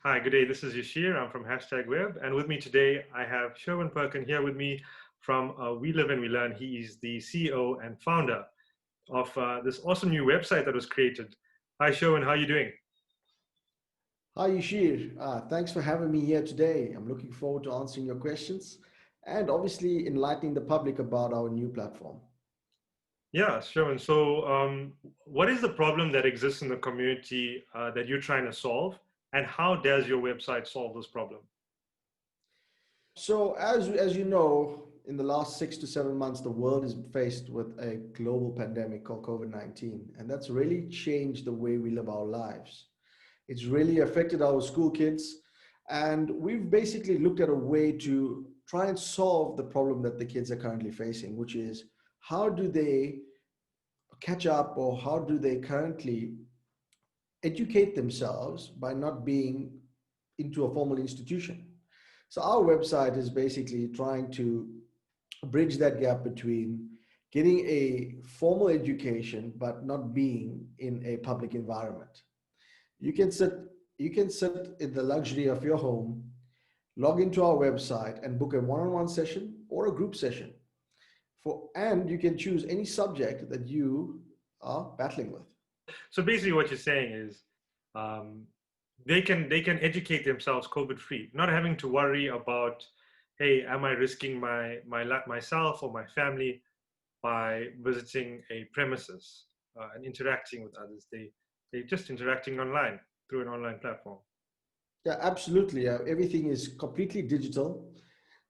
Hi, good day. This is Yashir. I'm from Hashtag Web. And with me today, I have Sherwin Phekun here with me from We Live and We Learn. He is the CEO and founder of this awesome new website that was created. Hi, Sherwin. How are you doing? Hi, Yashir. Thanks for having me here today. I'm looking forward to answering your questions and obviously enlightening the public about our new platform. Yeah, Sherwin. So, what is the problem that exists in the community that you're trying to solve? And how does your website solve this problem? So, as you know, in the last 6 to 7 months, the world is faced with a global pandemic called COVID-19, and that's really changed the way we live our lives. It's really affected our school kids, and we've basically looked at a way to try and solve the problem that the kids are currently facing, which is how do they catch up or how do they currently educate themselves by not being into a formal institution. So our website is basically trying to bridge that gap between getting a formal education but not being in a public environment. You can sit you can sit in the luxury of your home, log into our website and book a one-on-one session or a group session and you can choose any subject that you are battling with. So basically, what you're saying is um, they can educate themselves COVID free, not having to worry about, hey, am I risking myself or my family by visiting a premises and interacting with others. They're just interacting online through an online platform. Yeah, absolutely. Everything is completely digital.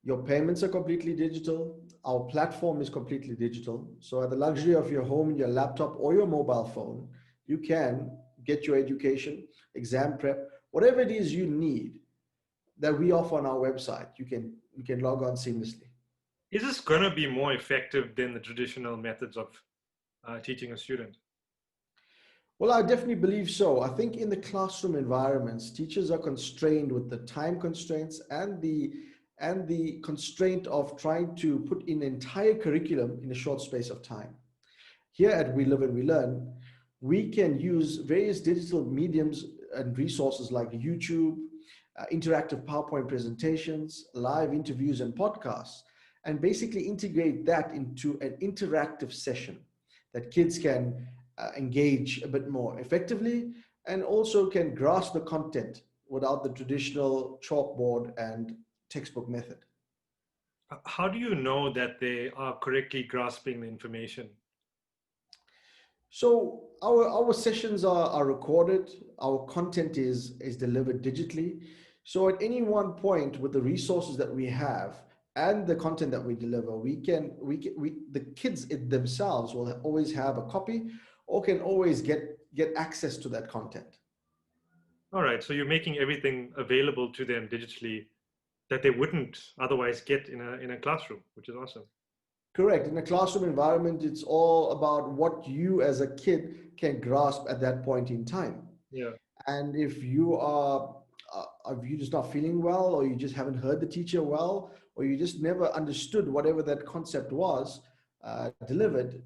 Your payments are completely digital. Our platform is completely digital. So, at the luxury of your home, your laptop, or your mobile phone, you can get your education, exam prep, whatever it is you need that we offer on our website. You can log on seamlessly. Is this going to be more effective than the traditional methods of teaching a student? Well, I definitely believe so. I think in the classroom environments, teachers are constrained with the time constraints and the constraint of trying to put in entire curriculum in a short space of time. Here at We Live and We Learn, we can use various digital mediums and resources like YouTube, interactive PowerPoint presentations, live interviews, and podcasts, and basically integrate that into an interactive session that kids can engage a bit more effectively and also can grasp the content without the traditional chalkboard and textbook method. How do you know that they are correctly grasping the information? So our sessions are recorded, our content is delivered digitally. So at any one point with the resources that we have and the content that we deliver, the kids themselves will always have a copy or can always get access to that content. All right, so you're making everything available to them digitally that they wouldn't otherwise get in a classroom, which is awesome. Correct. In a classroom environment, it's all about what you as a kid can grasp at that point in time. Yeah. And if you're just not feeling well, or you just haven't heard the teacher well, or you just never understood whatever that concept was delivered,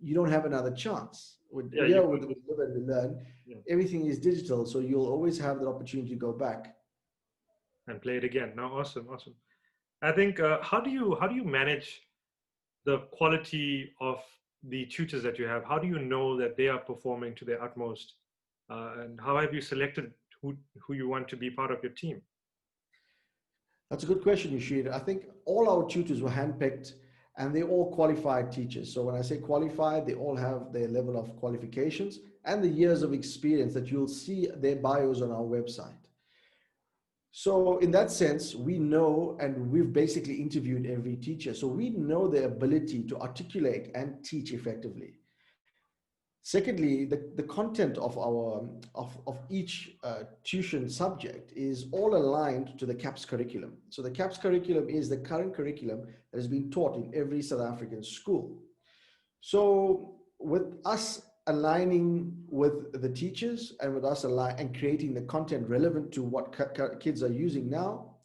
you don't have another chance. Yeah, you Here go with to, Live and We Learn, yeah, everything is digital, so you'll always have the opportunity to go back. and play it again. No, awesome, awesome. I think how do you manage the quality of the tutors that you have? How do you know that they are performing to their utmost? And how have you selected who you want to be part of your team? That's a good question, Yashir. I think all our tutors were handpicked and they're all qualified teachers. So when I say qualified, they all have their level of qualifications and the years of experience that you'll see their bios on our website. So in that sense, we know and we've basically interviewed every teacher. So we know their ability to articulate and teach effectively. Secondly, the content of each tuition subject is all aligned to the CAPS curriculum. So the CAPS curriculum is the current curriculum that is being taught in every South African school. So with us aligning with the teachers and with us and creating the content relevant to what kids are using now,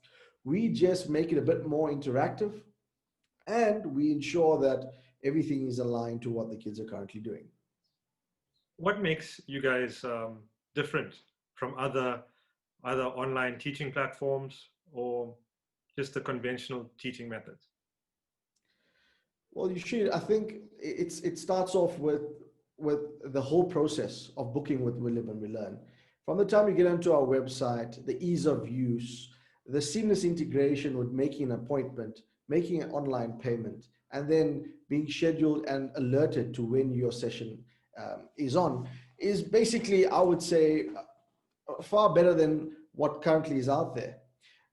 we just make it a bit more interactive and we ensure that everything is aligned to what the kids are currently doing. What makes you guys different from other other online teaching platforms, or just the conventional teaching methods? Well, you should. I think it starts off with the whole process of booking with We Live and We Learn. From the time you get onto our website, the ease of use, the seamless integration with making an appointment, making an online payment, and then being scheduled and alerted to when your session is on, is basically, I would say, far better than what currently is out there.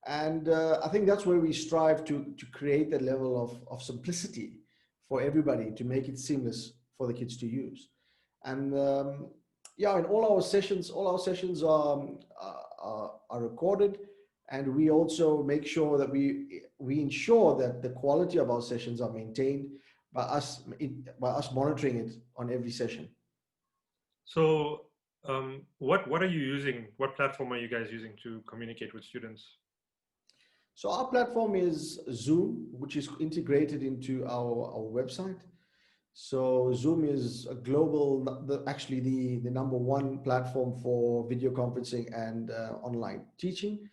And I think that's where we strive to create that level of simplicity for everybody, to make it seamless for the kids to use. And yeah, and all our sessions are recorded, and we also make sure that we ensure that the quality of our sessions are maintained by us monitoring it on every session. So, what are you using? What platform are you guys using to communicate with students? So our platform is Zoom, which is integrated into our website. So Zoom is a global, actually the number one platform for video conferencing and online teaching.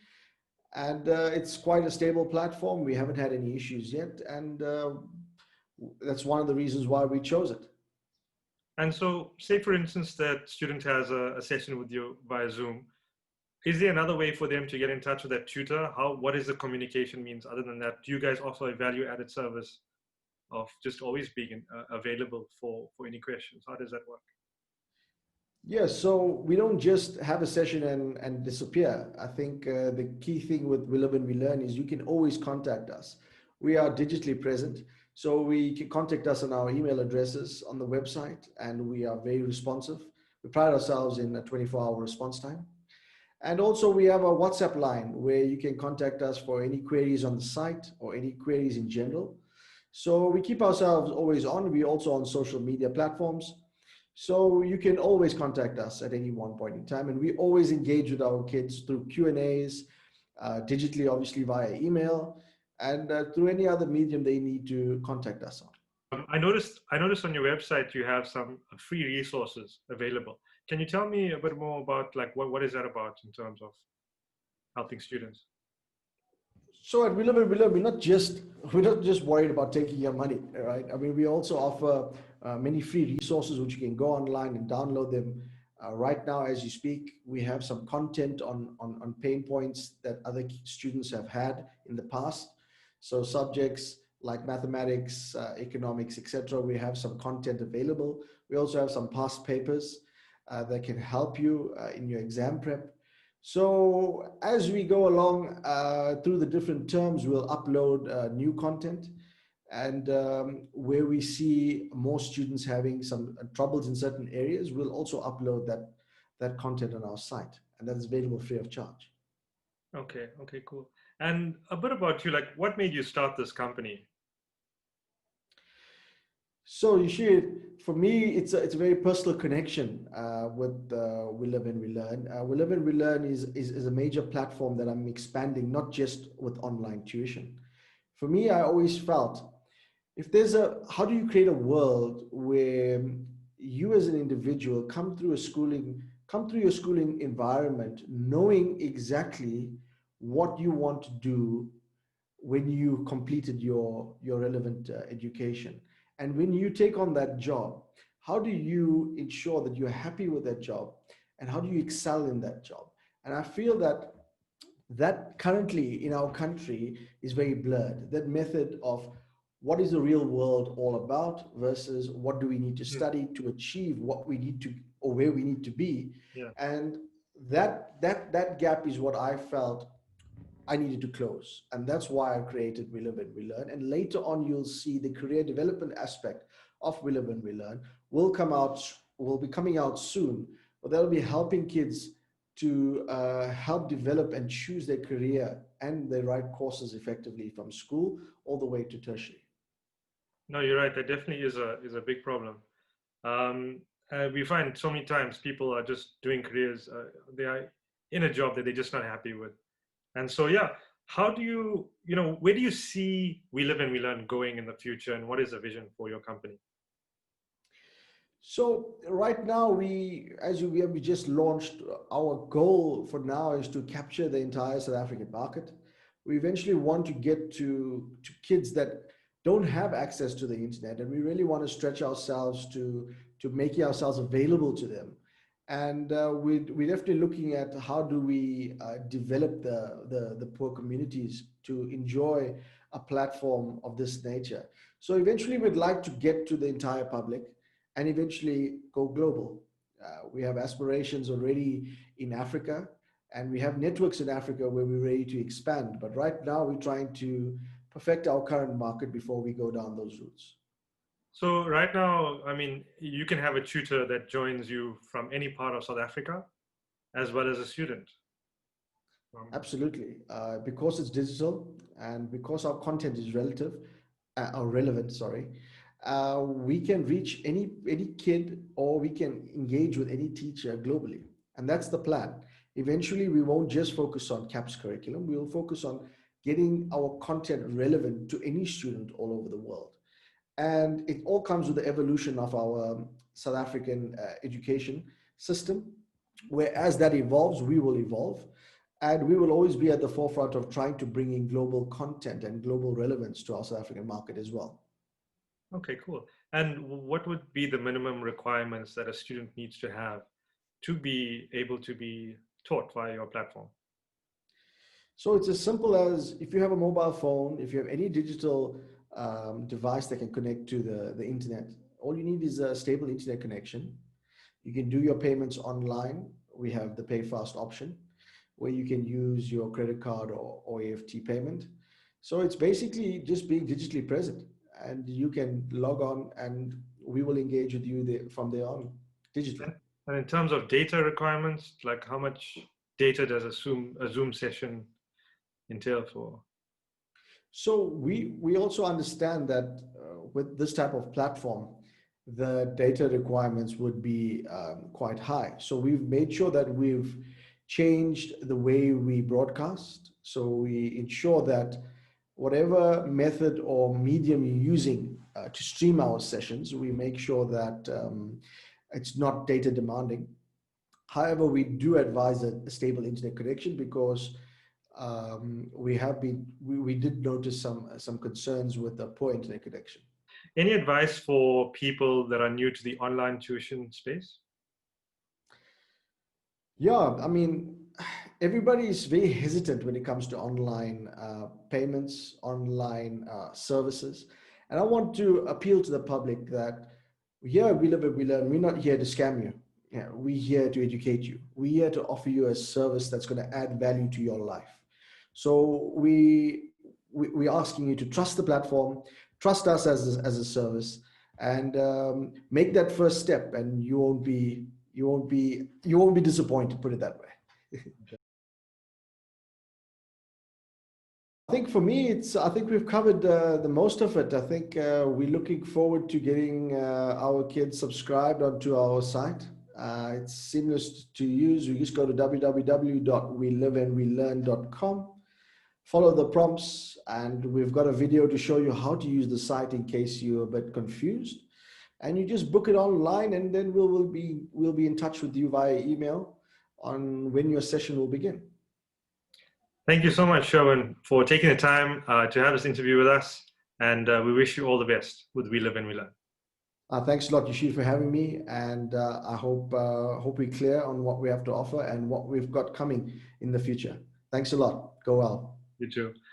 And it's quite a stable platform. We haven't had any issues yet. And that's one of the reasons why we chose it. And so, say for instance that student has a session with you via Zoom. Is there another way for them to get in touch with that tutor? What is the communication means other than that? Do you guys offer a value added service of just always being available for any questions? How does that work? Yes, so we don't just have a session and disappear. I think the key thing with We Live and We Learn is you can always contact us. We are digitally present, so we can contact us on our email addresses on the website, and we are very responsive. We pride ourselves in a 24-hour response time. And also we have a WhatsApp line where you can contact us for any queries on the site or any queries in general. So we keep ourselves always on. We're also on social media platforms. So you can always contact us at any one point in time. And we always engage with our kids through Q&As, digitally, obviously via email, and through any other medium they need to contact us on. I noticed on your website you have some free resources available. Can you tell me a bit more about like what is that about in terms of helping students? So at We Live and We Learn, we're not just worried about taking your money, right? I mean, we also offer many free resources which you can go online and download them. Right now, as you speak, we have some content on pain points that other students have had in the past. So subjects like mathematics, economics, etc. We have some content available. We also have some past papers that can help you in your exam prep. So as we go along through the different terms, we'll upload new content, and where we see more students having some troubles in certain areas, we'll also upload that content on our site, and that is available free of charge. Okay, cool. And a bit about you, like what made you start this company? So you should, for me, it's a very personal connection with We Live and We Learn. We Live and We Learn is a major platform that I'm expanding, not just with online tuition. For me, I always felt, if there's how do you create a world where you as an individual come through your schooling environment knowing exactly what you want to do when you completed your relevant education, and when you take on that job, how do you ensure that you're happy with that job, and how do you excel in that job? And I feel that currently in our country is very blurred, that method of what is the real world all about versus what do we need to study to achieve what we need to, or where we need to be. Yeah. And that gap is what I felt I needed to close. And that's why I created We Live and We Learn. And later on, you'll see the career development aspect of We Live and We Learn will be coming out soon. But that'll be helping kids to help develop and choose their career and the right courses effectively from school all the way to tertiary. No, you're right. That definitely is a big problem. We find so many times people are just doing careers. They are in a job that they're just not happy with. And so, yeah, how do where do you see We Live and We Learn going in the future, and what is the vision for your company? So right now, we just launched. Our goal for now is to capture the entire South African market. We eventually want to get to kids that don't have access to the internet, and we really want to stretch ourselves to making ourselves available to them. And we're definitely looking at how do we develop the poor communities to enjoy a platform of this nature. So eventually, we'd like to get to the entire public and eventually go global. We have aspirations already in Africa, and we have networks in Africa where we're ready to expand. But right now, we're trying to perfect our current market before we go down those routes. So right now, I mean, you can have a tutor that joins you from any part of South Africa, as well as a student. Absolutely. Because it's digital and because our content is or relevant, sorry, we can reach any kid or we can engage with any teacher globally. And that's the plan. Eventually, we won't just focus on CAPS curriculum. We will focus on getting our content relevant to any student all over the world. And it all comes with the evolution of our South African education system, where as that evolves, we will evolve. And we will always be at the forefront of trying to bring in global content and global relevance to our South African market as well. Okay, cool. And what would be the minimum requirements that a student needs to have to be able to be taught via your platform? So it's as simple as if you have a mobile phone, if you have any digital device that can connect to the internet, all you need is a stable internet connection. You can do your payments online. We have the pay fast option where you can use your credit card or EFT payment. So it's basically just being digitally present, and you can log on and we will engage with you from there on digitally. And in terms of data requirements, like how much data does a Zoom session entail for? So we also understand that with this type of platform, the data requirements would be quite high. So we've made sure that we've changed the way we broadcast. So we ensure that whatever method or medium you're using to stream our sessions, we make sure that it's not data demanding. However, we do advise a stable internet connection because we did notice some concerns with the poor internet connection. Any advice for people that are new to the online tuition space? Yeah, I mean, everybody is very hesitant when it comes to online payments, online services. And I want to appeal to the public that here we live and we learn. We're not here to scam you. Yeah, we're here to educate you. We're here to offer you a service that's going to add value to your life. So we're asking you to trust the platform, trust us as a service, and make that first step, and you won't be disappointed. Put it that way. I think for me, I think we've covered the most of it. I think we're looking forward to getting our kids subscribed onto our site. It's seamless to use. You just go to www.weliveandwelearn.com, follow the prompts, and we've got a video to show you how to use the site in case you're a bit confused. And you just book it online, and then we'll be in touch with you via email on when your session will begin. Thank you so much, Sherwin, for taking the time to have this interview with us. And we wish you all the best with We Live and We Learn. Thanks a lot, Yashir, for having me. And I hope we're clear on what we have to offer and what we've got coming in the future. Thanks a lot. Go well. You too.